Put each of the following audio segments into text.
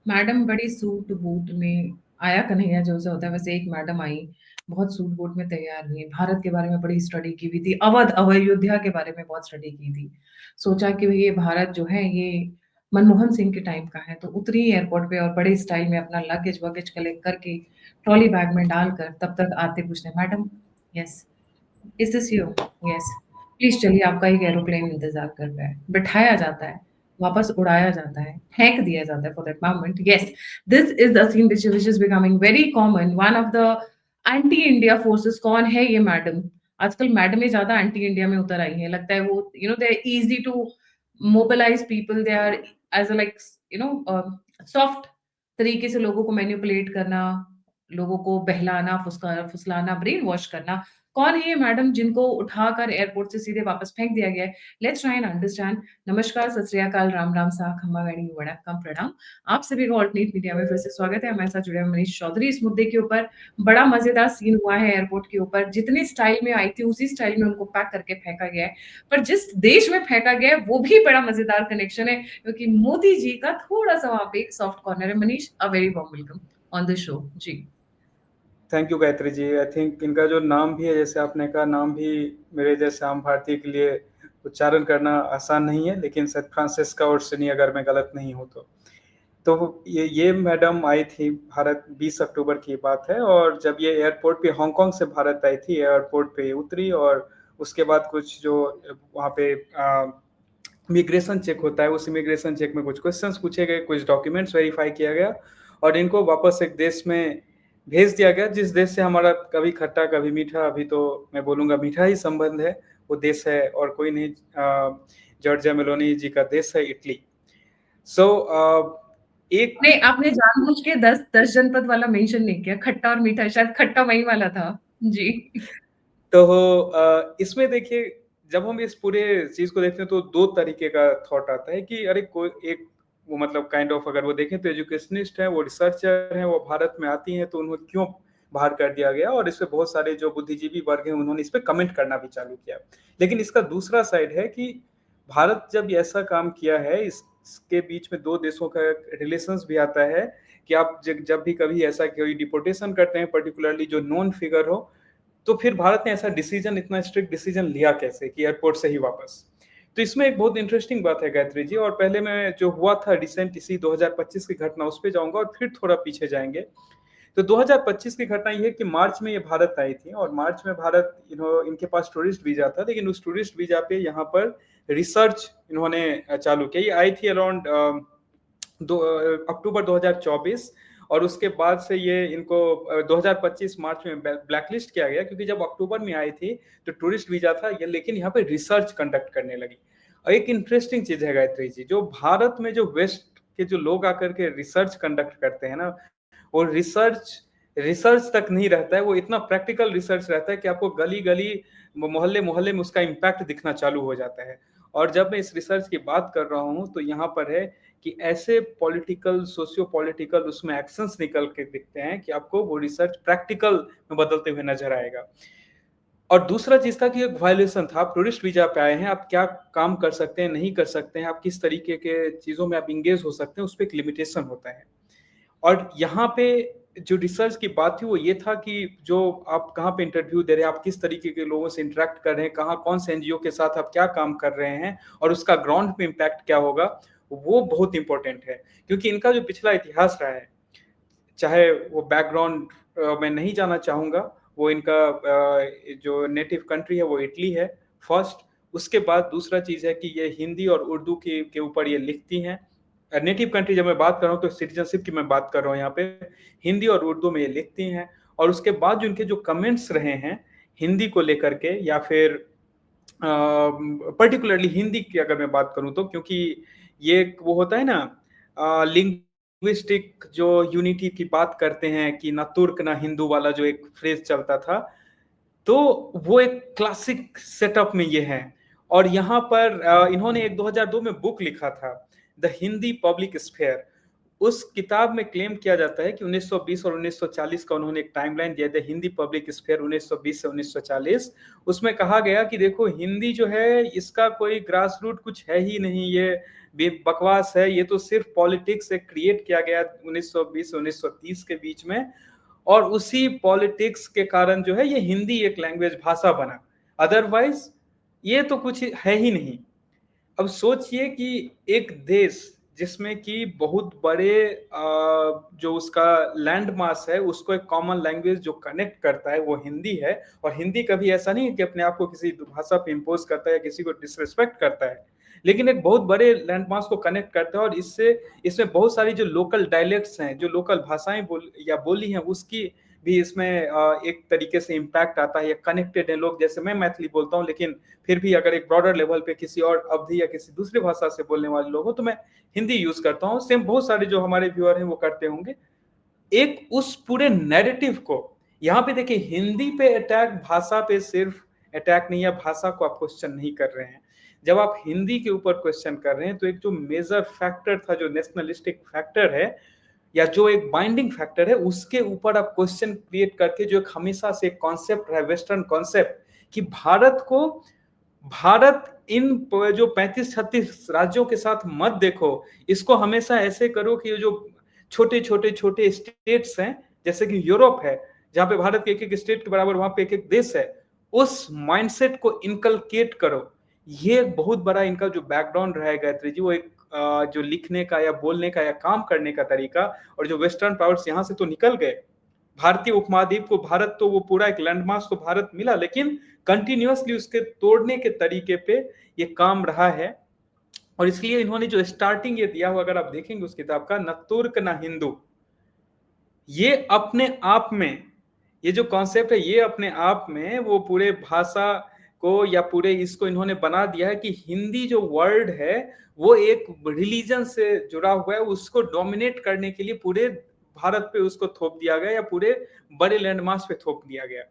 Madam बड़ी suit boot में आया कन्हैया जो सा होता है वैसे एक मैडम आई, बहुत सूट बूट में तैयार हुई, भारत के बारे में बड़ी स्टडी की हुई थी, अवध अयोध्या के बारे में बहुत स्टडी की थी। सोचा कि ये भारत जो है ये मनमोहन सिंह के टाइम का है, तो उतरी एयरपोर्ट पे और बड़े स्टाइल में अपना लगेज वगेज कलेक्ट करके ट्रॉली बैग में डालकर तब तक आते पूछते madam, yes, is this you? Yes, please चलिए आपका एक एरोप्लेन इंतजार कर रहा है। बिठाया जाता है, वापस उड़ाया जाता है, फेंक दिया जाता है for that moment. Yes, this is the scene which is becoming very common. One of the anti India forces कौन है? ये मैडम। आजकल मैडमें ज्यादा एंटी इंडिया में उतर आई हैं, लगता है वो they are easy to mobilise people, they are as a like soft तरीके से लोगों को मैनिपुलेट करना, लोगों को बहलाना, फुसलाना, ब्रेन वॉश करना। कौन है ये मैडम जिनको उठाकर एयरपोर्ट से सीधे वापस फेंक दिया गया है? Let's try and understand. नमस्कार, सत श्री अकाल, राम राम, सा खम्मा गणी वणक्कम, प्रणाम। आप सभी को ऑल्टरनेट मीडिया में फिर से स्वागत है। हमारे साथ जुड़े हैं मनीष चौधरी। इस मुद्दे के ऊपर बड़ा मजेदार सीन हुआ है एयरपोर्ट के ऊपर। जितने स्टाइल में आई थी उसी स्टाइल में उनको पैक करके फेंका गया है, पर जिस देश में फेंका गया है वो भी बड़ा मजेदार कनेक्शन है, क्योंकि मोदी जी का थोड़ा सा वहां पे एक सॉफ्ट कॉर्नर है। Manish, a very warm welcome on the show ji. Thank you Gayatri ji. I think इनका जो नाम भी है, जैसे आपने कहा, नाम भी मेरे जैसे आम भारतीय के लिए उच्चारण करना आसान नहीं है, लेकिन सर फ्रांसिस्का ओर्सिनी, अगर मैं गलत नहीं हूँ तो ये मैडम आई थी भारत। 20 अक्टूबर की बात है, और जब ये एयरपोर्ट पे हांगकांग से भारत आई थी, एयरपोर्ट पे उतरी, और उसके बाद कुछ जो वहाँ पे इमिग्रेशन चेक होता है, उस इमिग्रेशन चेक में कुछ क्वेश्चंस पूछे गए, कुछ डॉक्यूमेंट्स वेरीफाई किया गया, और इनको वापस एक देश में भेज दिया गया, जिस देश से हमारा कभी खट्टा कभी मीठा, अभी तो मैं बोलूँगा मीठा ही संबंध है। वो देश है और कोई नहीं, जॉर्जिया मेलोनी जी का देश है, इटली। सो एक नहीं, आपने जानबूझ के 10 जनपद वाला मेंशन नहीं किया, खट्टा और मीठा, शायद खट्टा वही वाला था। जी। तो इसमें देखिए, जब हम इस पूरे चीज को देखते हैं तो दो तरीके का थॉट आता है कि अरे कोई एक, वो मतलब काइंड ऑफ, अगर वो देखें तो एजुकेशनिस्ट है, वो रिसर्चर है, वो भारत में आती हैं, तो उन्हें क्यों बाहर कर दिया गया, और इस पे बहुत सारे जो बुद्धिजीवी वर्ग हैं उन्होंने इस पे कमेंट करना भी चालू किया। लेकिन इसका दूसरा साइड है कि भारत जब ऐसा काम किया है, इसके बीच में दो देशों का रिलेशंस भी आता है कि आप जब भी कभी ऐसा कोई डिपोर्टेशन करते हैं, पर्टिकुलरली जो नॉन फिगर हो, तो फिर भारत ने ऐसा डिसीजन, इतना स्ट्रिक्ट डिसीजन लिया कैसे कि एयरपोर्ट से ही वापस। तो इसमें एक बहुत इंटरेस्टिंग बात है गायत्री जी, और पहले मैं जो हुआ था रिसेंट इसी 2025 की घटना उस पर जाऊंगा, और फिर थोड़ा पीछे जाएंगे। तो 2025 की घटना ये है कि मार्च में ये भारत आई थी, और मार्च में भारत, इनके पास टूरिस्ट वीजा था, लेकिन उस टूरिस्ट वीजा पे यहाँ पर रिसर्च इन्होंने चालू किया। ये आई थी अराउंड अक्टूबर 2024, और उसके बाद से ये इनको 2025 मार्च में ब्लैकलिस्ट किया गया, क्योंकि जब अक्टूबर में आई थी तो टूरिस्ट वीजा था ये, लेकिन यहाँ पे रिसर्च कंडक्ट करने लगी। और एक इंटरेस्टिंग चीज है गायत्री जी, जो भारत में जो वेस्ट के जो लोग आकर के रिसर्च कंडक्ट करते हैं ना, वो रिसर्च रिसर्च तक नहीं रहता है, वो इतना प्रैक्टिकल रिसर्च रहता है कि आपको गली गली, मोहल्ले मोहल्ले में उसका इम्पैक्ट दिखना चालू हो जाता है। और जब मैं इस रिसर्च की बात कर रहा हूँ तो यहाँ पर है कि ऐसे पॉलिटिकल, सोशियो पॉलिटिकल उसमें एक्शंस निकल के दिखते हैं कि आपको वो रिसर्च प्रैक्टिकल में बदलते हुए नजर आएगा। और दूसरा चीज था कि एक वायलेशन था, आप टूरिस्ट वीजा पे आए हैं, आप क्या काम कर सकते हैं, नहीं कर सकते हैं, आप किस तरीके के चीजों में आप इंगेज हो सकते हैं, उस पर एक लिमिटेशन होता है। और यहाँ पे जो रिसर्च की बात थी वो ये था कि जो आप कहाँ पे इंटरव्यू दे रहे हैं, आप किस तरीके के लोगों से इंटरेक्ट कर रहे हैं, कहाँ कौन से एनजीओ के साथ आप क्या काम कर रहे हैं, और उसका ग्राउंड पे इम्पैक्ट क्या होगा, वो बहुत इंपॉर्टेंट है। क्योंकि इनका जो पिछला इतिहास रहा है, चाहे वो बैकग्राउंड मैं नहीं जाना चाहूंगा, वो इनका जो नेटिव कंट्री है वो इटली है फर्स्ट। उसके बाद दूसरा चीज है कि ये हिंदी और उर्दू के ऊपर ये लिखती हैं। नेटिव कंट्री जब मैं बात कर रहा हूँ तो सिटीजनशिप की मैं बात कर रहा हूँ, यहाँ पे हिंदी और उर्दू में ये लिखती हैं। और उसके बाद जो इनके जो कमेंट्स रहे हैं हिंदी को लेकर के, या फिर पर्टिकुलरली हिंदी की अगर मैं बात करूं, तो क्योंकि ये वो होता है ना, लिंग्विस्टिक जो यूनिटी की बात करते हैं कि ना तुर्क ना हिंदू वाला जो एक फ्रेज चलता था, तो वो एक क्लासिक सेटअप में ये है। और यहाँ पर इन्होंने एक 2002 में बुक लिखा था, द हिंदी पब्लिक स्फेयर। उस किताब में क्लेम किया जाता है कि 1920 और 1940 का उन्होंने एक टाइमलाइन दिया था, हिंदी पब्लिक स्फीयर 1920 से 1940। उसमें कहा गया कि देखो हिंदी जो है इसका कोई ग्रास रूट कुछ है ही नहीं, ये बकवास है, ये तो सिर्फ पॉलिटिक्स से क्रिएट किया गया 1920 से 1930 के बीच में, और उसी पॉलिटिक्स के कारण जो है ये हिंदी एक लैंग्वेज भाषा बना, अदरवाइज ये तो कुछ है ही नहीं। अब सोचिए कि एक देश जिसमें कि बहुत बड़े जो उसका लैंड मास है उसको एक कॉमन लैंग्वेज जो कनेक्ट करता है वो हिंदी है, और हिंदी कभी ऐसा नहीं है कि अपने आप को किसी भाषा पे इम्पोज करता है या किसी को डिसरिस्पेक्ट करता है, लेकिन एक बहुत बड़े लैंड मास को कनेक्ट करता है, और इससे इसमें बहुत सारी जो लोकल डायलेक्ट्स हैं, जो लोकल भाषाएं बोली हैं, उसकी भी इसमें एक तरीके से इम्पैक्ट आता है, या कनेक्टेड है लोग। जैसे मैं मैथिली बोलता हूँ, लेकिन फिर भी अगर एक ब्रॉडर लेवल पे किसी और अवधि या किसी दूसरी भाषा से बोलने वाले लोग हो तो मैं हिंदी यूज करता हूँ। सेम बहुत सारे जो हमारे व्यूअर हैं वो करते होंगे। एक उस पूरे नैरेटिव को यहाँ पे देखिए, हिंदी पे अटैक भाषा पे सिर्फ अटैक नहीं है, भाषा को आप क्वेश्चन नहीं कर रहे हैं। जब आप हिंदी के ऊपर क्वेश्चन कर रहे हैं तो एक जो मेजर फैक्टर था, जो नेशनलिस्टिक फैक्टर है या जो एक बाइंडिंग फैक्टर है, उसके ऊपर आप क्वेश्चन क्रिएट करके, जो एक हमेशा से कॉन्सेप्ट है, वेस्टर्न कॉन्सेप्ट कि भारत इन जो 35-36 राज्यों के साथ मत देखो, इसको हमेशा ऐसे करो कि जो छोटे छोटे छोटे स्टेट्स हैं, जैसे कि यूरोप है जहां पे भारत के एक एक स्टेट के बराबर वहां पे एक एक देश है, उस माइंडसेट को इनकलकेट करो। ये बहुत बड़ा इनका जो बैकग्राउंड रहा है गायत्री जी, वो एक जो लिखने का या बोलने का या काम करने का तरीका, और जो वेस्टर्न पावर्स यहाँ से तो निकल गए, भारतीय उपमहाद्वीप को भारत तो वो पूरा एक लैंडमार्क तो भारत मिला, लेकिन कंटिन्यूअसली उसके तोड़ने के तरीके पे ये काम रहा है। और इसलिए इन्होंने जो स्टार्टिंग ये दिया हुआ, अगर आप देखेंगे उस किताब का, न तुर्क न हिंदू, ये अपने आप में, ये जो कॉन्सेप्ट है ये अपने आप में वो पूरे भाषा को या पूरे इसको इन्होंने बना दिया है कि हिंदी जो वर्ड है वो एक रिलीजन से जुड़ा हुआ है, उसको डोमिनेट करने के लिए पूरे भारत पे उसको थोप दिया गया या पूरे बड़े लैंडमास पे थोप दिया गया।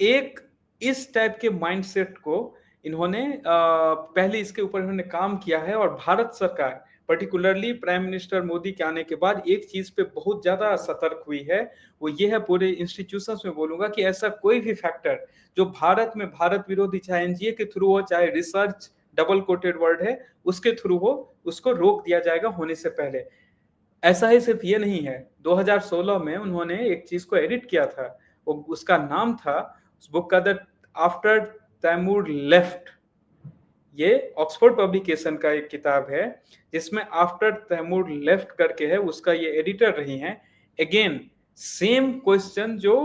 एक इस टाइप के माइंडसेट को इन्होंने पहले इसके ऊपर इन्होंने काम किया है, और भारत सरकार पर्टिकुलरली प्राइम मिनिस्टर मोदी के आने के बाद एक चीज पे बहुत ज्यादा सतर्क हुई है, वो ये है, पूरे इंस्टीट्यूशंस में बोलूंगा कि ऐसा कोई भी फैक्टर जो भारत में भारत विरोधी, चाहे एनजीए के थ्रू हो, चाहे रिसर्च डबल कोटेड वर्ड है उसके थ्रू हो, उसको रोक दिया जाएगा होने से पहले। ऐसा ही सिर्फ ये नहीं है, 2016 में उन्होंने एक चीज को एडिट किया था, उसका नाम था, उस बुक का, द आफ्टर तैमूर लेफ्ट। ये ऑक्सफोर्ड पब्लिकेशन का एक किताब है जिसमें आफ्टर तैमूर लेफ्ट करके है, उसका ये एडिटर रही हैं। अगेन सेम क्वेश्चन जो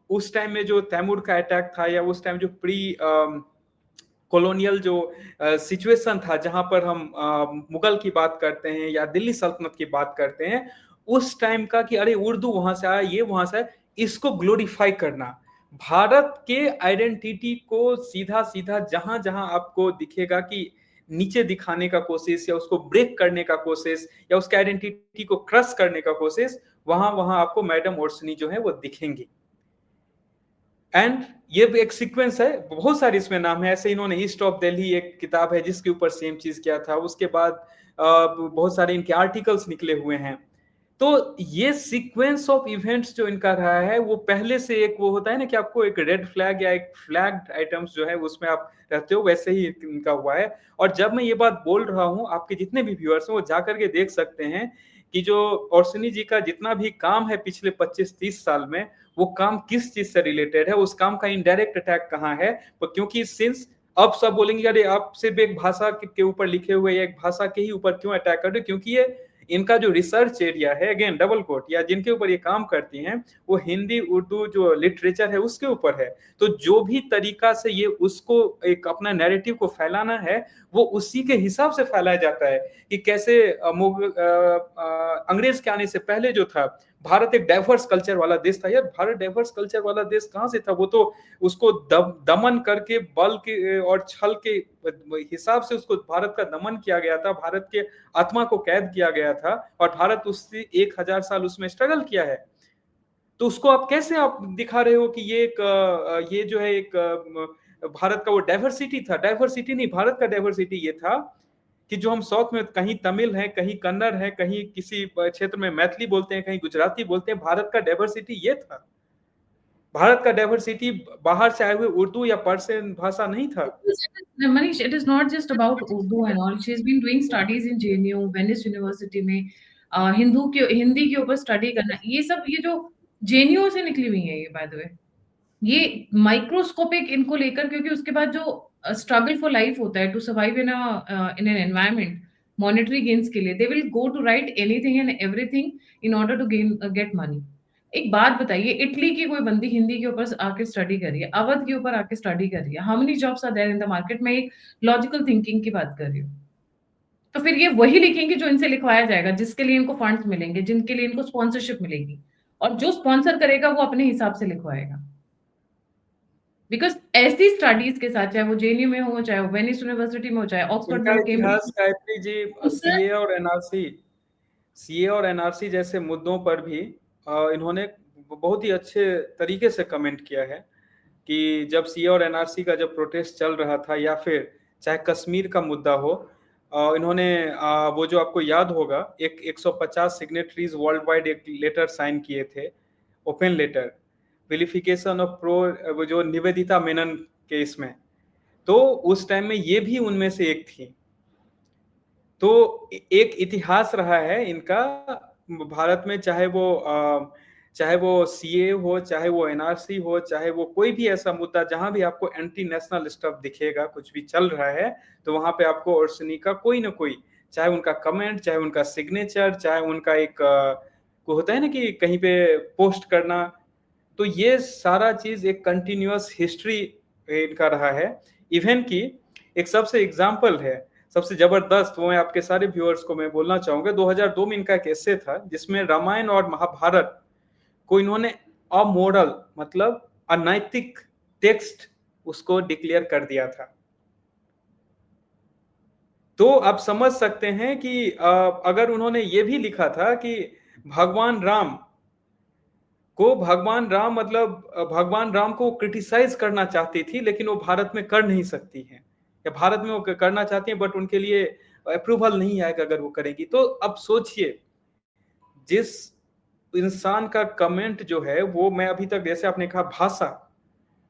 उस टाइम में जो तैमूर का अटैक था, या उस टाइम जो प्री कॉलोनियल जो सिचुएशन था, जहां पर हम मुगल की बात करते हैं या दिल्ली सल्तनत की बात करते हैं, उस टाइम का कि अरे उर्दू वहां से आया, ये वहां से आया, इसको ग्लोरीफाई करना, भारत के आइडेंटिटी को सीधा सीधा जहां जहां आपको दिखेगा कि नीचे दिखाने का कोशिश, या उसको ब्रेक करने का कोशिश, या उसके आइडेंटिटी को क्रश करने का कोशिश, वहां वहां आपको मैडम ओर्सनी जो है वो दिखेंगी। एंड ये एक सीक्वेंस है, बहुत सारे इसमें नाम है ऐसे। इन्होंने ईस्ट ऑफ दिल्ली एक किताब है जिसके ऊपर सेम चीज किया था, उसके बाद बहुत सारे इनके आर्टिकल्स निकले हुए हैं। तो ये सीक्वेंस ऑफ इवेंट्स जो इनका रहा है वो पहले से एक वो होता है ना कि आपको एक रेड फ्लैग या एक फ्लैग्ड आइटम्स जो है उसमें आप रहते हो, वैसे ही इनका हुआ है। और जब मैं ये बात बोल रहा हूँ, आपके जितने भी व्यूअर्स हैं वो जाकर के देख सकते हैं कि जो ओर्सनी जी का जितना भी काम है पिछले 25-30 साल में, वो काम किस चीज से रिलेटेड है, उस काम का इनडायरेक्ट अटैक कहाँ है। क्योंकि सिंस अब सब बोलेंगे अरे आप सिर्फ एक भाषा के ऊपर लिखे हुए या एक भाषा के ही ऊपर क्यों अटैक कर रहे हो, क्योंकि ये इनका जो रिसर्च एरिया है, अगेन डबल कोट, या जिनके ऊपर ये काम करती हैं वो हिंदी उर्दू जो लिटरेचर है उसके ऊपर है। तो जो भी तरीका से ये उसको एक अपना नैरेटिव को फैलाना है वो उसी के हिसाब से फैलाया जाता है कि कैसे अंग्रेज के आने से पहले जो था भारत एक डाइवर्स कल्चर वाला देश था। यार भारत डाइवर्स कल्चर वाला देश कहाँ से था, वो तो उसको दमन करके बल के और छल के हिसाब से उसको भारत का दमन किया गया था, भारत के आत्मा को कैद किया गया था, और भारत उससे 1000 साल उसमें स्ट्रगल किया है। तो उसको आप कैसे आप दिखा रहे हो कि ये एक ये जो है एक भारत का वो डाइवर्सिटी था। डाइवर्सिटी नहीं, भारत का डाइवर्सिटी ये था कि जो हम साउथ में कहीं तमिल है, कहीं कन्नड़ है, कहीं किसी क्षेत्र में मैथिली बोलते हैं, कहीं गुजराती बोलते हैं। भारत का डाइवर्सिटी ये था। भारत का डाइवर्सिटी बाहर से आए हुए उर्दू या पर्शियन भाषा नहीं था। Manish, it is not just about Urdu and all. She's been doing studies in JNU, Venice University में हिंदी के ऊपर स्टडी करना, ये जो JNU से निकली हुई है ये, बाय द वे। ये माइक्रोस्कोपिक इनको लेकर, क्योंकि उसके बाद जो स्ट्रगल फॉर लाइफ होता है, to survive in an environment, monetary gains के लिए, they will go to right anything and everything in order to get money. एक बात बताइए, इटली की कोई बंदी हिंदी के ऊपर आके स्टडी कर रही है, अवध के ऊपर आके स्टडी कर रही है, how many jobs are there in the market? मैं एक लॉजिकल थिंकिंग की बात कर रही हूँ। तो फिर ये वही लिखेंगे जो इनसे लिखवाया जाएगा, जिसके लिए इनको फंड्स मिलेंगे, जिनके लिए इनको स्पॉन्सरशिप मिलेगी, और जो स्पॉन्सर करेगा वो अपने हिसाब से लिखवाएगा। बिकॉज़ ऐसी स्टडीज़ के साथ, चाहे वो जेएनयू में हो, चाहे वो वेनिस यूनिवर्सिटी में हो, चाहे ऑक्सफोर्ड इनका में हो, इतिहास कैम्ब्रिज गायत्री जी उससे सीए और एनआरसी जैसे मुद्दों पर भी इन्होंने बहुत ही अच्छे तरीके से कमेंट किया है कि जब सीए और एनआरसी का जब प्रोटेस्ट चल रहा था, या फिर चाहे कश्मीर का मुद्दा हो, इन्होंने वो जो आपको याद होगा, एक 150 सिग्नेटरीज वर्ल्ड वाइड एक लेटर साइन किए थे, open letter, vilification of pro, वो जो निवेदिता मेनन केस में, तो उस टाइम में ये भी उनमें से एक थी। तो एक इतिहास रहा है इनका भारत में, चाहे वो सीए हो, चाहे वो एनआरसी हो, चाहे वो कोई भी ऐसा मुद्दा जहां भी आपको एंटी नेशनल स्टफ दिखेगा, कुछ भी चल रहा है, तो वहां पे आपको ओर्सनी का कोई ना कोई, चाहे उनका कमेंट, चाहे उनका सिग्नेचर, चाहे उनका एक को होता है ना कि कहीं पे पोस्ट करना, तो ये सारा चीज एक कंटिन्यूअस हिस्ट्री इनका रहा है। इवन की एक सबसे एग्जाम्पल है, सबसे जबरदस्त, वो मैं आपके सारे व्यूअर्स को मैं बोलना चाहूंगा। 2002 में इनका एक एस्से था जिसमें रामायण और महाभारत को इन्होंने अमोरल, मतलब अनैतिक टेक्स्ट उसको डिक्लेयर कर दिया था। तो आप समझ सकते हैं कि अगर उन्होंने ये भी लिखा था कि भगवान राम भगवान राम को क्रिटिसाइज करना चाहती थी, लेकिन वो भारत में कर नहीं सकती हैं, या भारत में वो करना चाहती हैं बट उनके लिए अप्रूवल नहीं आएगा अगर वो करेंगी। तो अब सोचिए, जिस इंसान का कमेंट जो है वो, मैं अभी तक जैसे आपने कहा भाषा,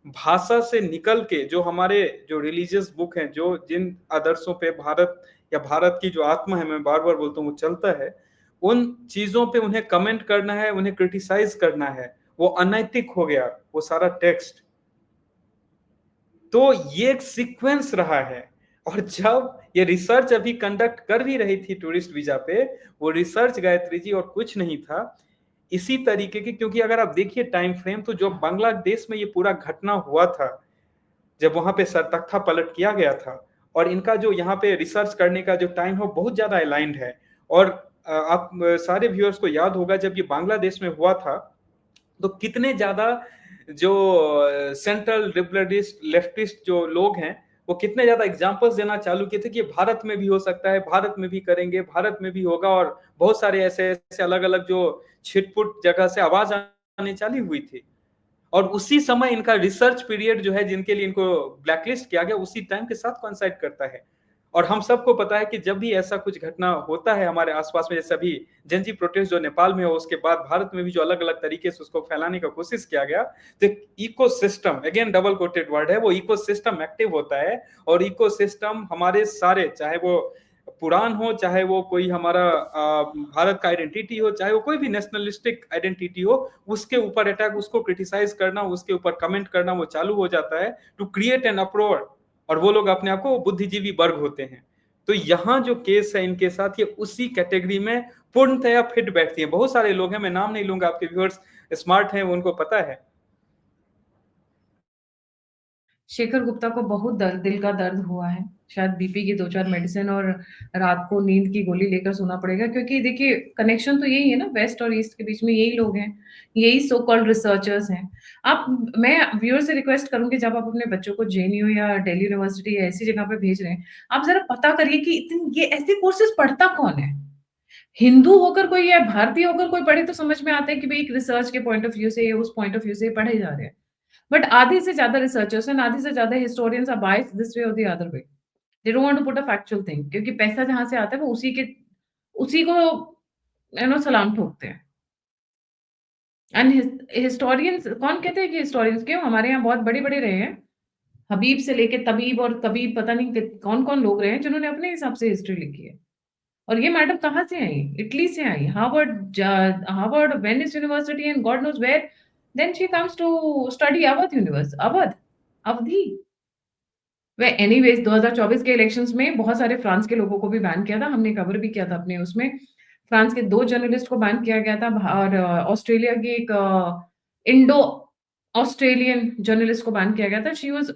भाषा से निकल के जो हमारे जो रिलीजियस बुक हैं, जो जिन आदर्शों पे भारत या भारत की जो आत्मा है, मैं बार बार बोलता हूँ, वो चलता है, उन चीजों पे उन्हें कमेंट करना है, उन्हें क्रिटिसाइज करना है, वो अनैतिक हो गया वो सारा टेक्स्ट। तो ये एक सीक्वेंस रहा है। और जब ये रिसर्च अभी कंडक्ट कर भी रही थी टूरिस्ट वीजा पे, वो रिसर्च गायत्री जी और कुछ नहीं था, इसी तरीके की, क्योंकि अगर आप देखिए टाइम फ्रेम, तो जो बांग्लादेश में ये पूरा घटना हुआ था, जब वहां पे सरतख्ता पलट किया गया था, और इनका जो यहाँ पे रिसर्च करने का जो टाइम है बहुत ज्यादा अलाइंड है। और आप सारे व्यूअर्स को याद होगा, जब ये बांग्लादेश में हुआ था, तो कितने ज्यादा जो सेंट्रल लिबरलिस्ट लेफ्टिस्ट जो लोग हैं, वो कितने ज्यादा एग्जांपल्स देना चालू किए थे कि भारत में भी हो सकता है, भारत में भी करेंगे, भारत में भी होगा, और बहुत सारे ऐसे ऐसे अलग अलग जो छिटपुट जगह से आवाज आने चालू हुई थी। और उसी समय इनका रिसर्च पीरियड जो है, जिनके लिए इनको ब्लैकलिस्ट किया गया, उसी टाइम के साथ कोइंसाइड करता है। और हम सबको पता है कि जब भी ऐसा कुछ घटना होता है हमारे आसपास में, जैसे अभी जनजी प्रोटेस्ट जो नेपाल में हो, उसके बाद भारत में भी जो अलग अलग तरीके से उसको फैलाने का कोशिश किया गया, तो ecosystem, again double coated word है, वो इकोसिस्टम एक्टिव होता है। और इकोसिस्टम हमारे सारे, चाहे वो पुराण हो, चाहे वो कोई हमारा भारत का आइडेंटिटी हो, चाहे वो कोई भी नेशनलिस्टिक आइडेंटिटी हो, उसके ऊपर अटैक, उसको क्रिटिसाइज करना, उसके ऊपर कमेंट करना, वो चालू हो जाता है टू क्रिएट एन अप्रोवर। और वो लोग अपने आप को बुद्धिजीवी वर्ग होते हैं। तो यहाँ जो केस है इनके साथ, ये उसी कैटेगरी में पूर्णतया फिट बैठती है। बहुत सारे लोग हैं, मैं नाम नहीं लूंगा, आपके व्यूअर्स स्मार्ट हैं, उनको पता है। शेखर गुप्ता को बहुत दिल का दर्द हुआ है। शायद बीपी की 2-4 मेडिसिन और रात को नींद की गोली लेकर सोना पड़ेगा, क्योंकि देखिए कनेक्शन तो यही है ना, वेस्ट और ईस्ट के बीच में यही लोग हैं, यही सो कॉल्ड रिसर्चर्स हैं। आप मैं व्यूअर से रिक्वेस्ट करूँगी, जब आप अपने बच्चों को जेएनयू या दिल्ली यूनिवर्सिटी या ऐसी जगह पे भेज रहे हैं, आप ज़रा पता करिए कि इतनी ये ऐसे कोर्सेज़ पढ़ता कौन है? हिंदू होकर कोई या भारतीय होकर कोई पढ़े तो समझ में आता है कि भई एक रिसर्च के पॉइंट ऑफ व्यू से, उस पॉइंट ऑफ व्यू से पढ़े जा रहे हैं। बट आधे से ज़्यादा रिसर्चर्स एंड आधे से ज़्यादा historians are biased this way और the other way. They don't want to put a factual thing, क्योंकि पैसा जहाँ से आता है वो उसी को सलाम ठोकते हैं। एंड हिस्टोरियंस कौन कहते हैं कि हिस्टोरियंस क्यों हमारे यहाँ बहुत बड़े-बड़े रहे हैं। हबीब से लेके तबीब और तबीब पता नहीं कौन-कौन लोग रहे हैं जिन्होंने अपने हिसाब से हिस्ट्री लिखी है। और ये मैडम कहाँ से आई? इटली से आई। Harvard, Venice university and God knows where. Then she comes to study Awadhi. Way anyways 2024 के इलेक्शंस में बहुत सारे फ्रांस के लोगों को भी बैन किया था। हमने कवर भी किया था अपने उसमें। फ्रांस के 2 जर्नलिस्ट को बैन किया गया था और ऑस्ट्रेलिया की एक इंडो ऑस्ट्रेलियन जर्नलिस्ट को बैन किया गया था। She was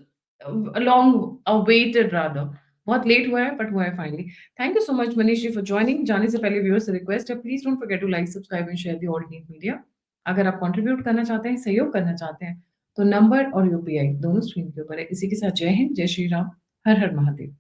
long awaited rather. बहुत लेट हुआ है बट हुआ है finally. Thank you so much Manish ji for joining. जाने से पहले व्यूअर्स से रिक्वेस्ट है, please don't forget to like, subscribe and share the all need media. अगर आप कंट्रीब्यूट करना चाहते हैं, सहयोग करना चाहते हैं, तो नंबर और यूपीआई दोनों स्क्रीन के ऊपर है। इसी के साथ जय हिंद, जय श्री राम, हर हर महादेव।